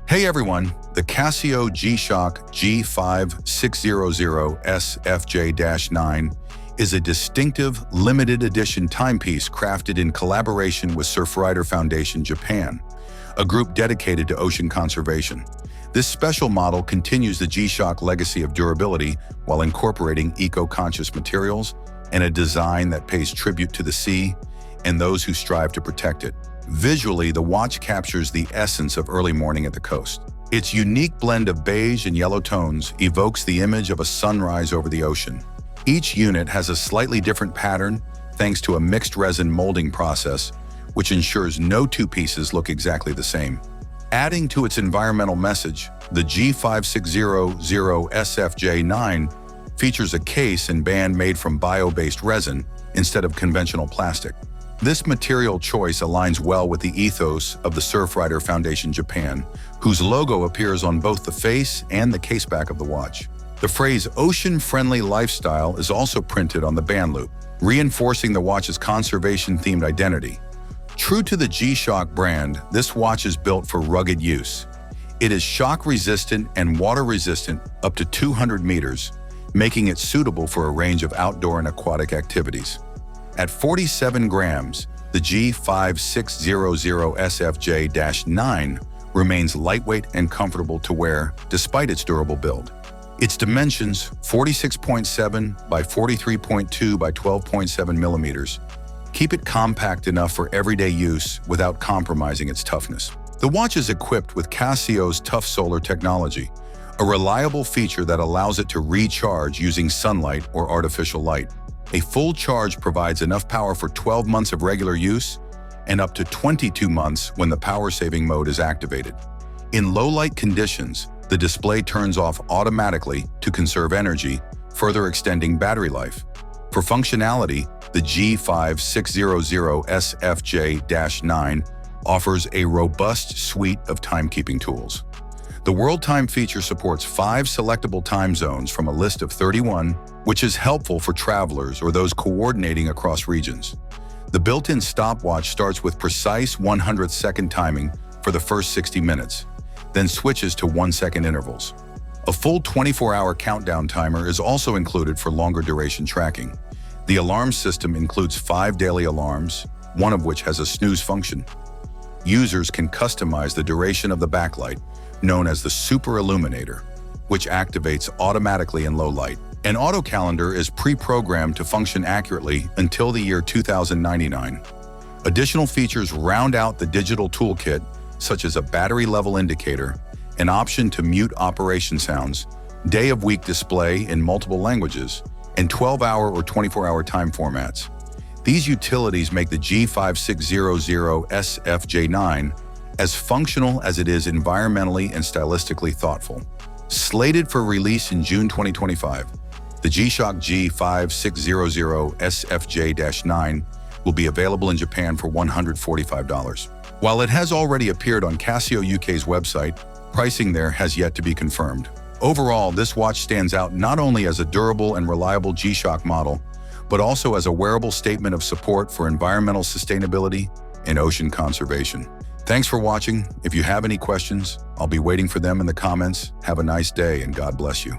Hey everyone, the Casio G-Shock G5600SFJ-9 is a distinctive, limited edition timepiece crafted in collaboration with Surfrider Foundation Japan, a group dedicated to ocean conservation. This special model continues the G-Shock legacy of durability while incorporating eco-conscious materials and a design that pays tribute to the sea and those who strive to protect it. Visually, the watch captures the essence of early morning at the coast. Its unique blend of beige and yellow tones evokes the image of a sunrise over the ocean. Each unit has a slightly different pattern thanks to a mixed resin molding process, which ensures no two pieces look exactly the same. Adding to its environmental message, the G5600SFJ-9 features a case and band made from bio-based resin instead of conventional plastic. This material choice aligns well with the ethos of the Surfrider Foundation Japan, whose logo appears on both the face and the caseback of the watch. The phrase "ocean-friendly lifestyle" is also printed on the band loop, reinforcing the watch's conservation-themed identity. True to the G-Shock brand, this watch is built for rugged use. It is shock-resistant and water-resistant up to 200 meters, making it suitable for a range of outdoor and aquatic activities. At 47 grams, the G5600SFJ-9 remains lightweight and comfortable to wear despite its durable build. Its dimensions, 46.7 by 43.2 by 12.7 millimeters, keep it compact enough for everyday use without compromising its toughness. The watch is equipped with Casio's Tough Solar technology, a reliable feature that allows it to recharge using sunlight or artificial light. A full charge provides enough power for 12 months of regular use and up to 22 months when the power-saving mode is activated. In low-light conditions, the display turns off automatically to conserve energy, further extending battery life. For functionality, the G5600SFJ-9 offers a robust suite of timekeeping tools. The World Time feature supports 5 selectable time zones from a list of 31, which is helpful for travelers or those coordinating across regions. The built-in stopwatch starts with precise 100-second timing for the first 60 minutes, then switches to 1-second intervals. A full 24-hour countdown timer is also included for longer duration tracking. The alarm system includes 5 daily alarms, one of which has a snooze function. Users can customize the duration of the backlight, known as the Super Illuminator, which activates automatically in low light. An auto calendar is pre-programmed to function accurately until the year 2099. Additional features round out the digital toolkit, such as a battery level indicator, an option to mute operation sounds, day-of-week display in multiple languages, and 12-hour or 24-hour time formats. These utilities make the G5600SFJ-9 as functional as it is environmentally and stylistically thoughtful. Slated for release in June 2025, the G-Shock G5600SFJ-9 will be available in Japan for $145. While it has already appeared on Casio UK's website, pricing there has yet to be confirmed. Overall, this watch stands out not only as a durable and reliable G-Shock model, but also as a wearable statement of support for environmental sustainability and ocean conservation. Thanks for watching. If you have any questions, I'll be waiting for them in the comments. Have a nice day and God bless you.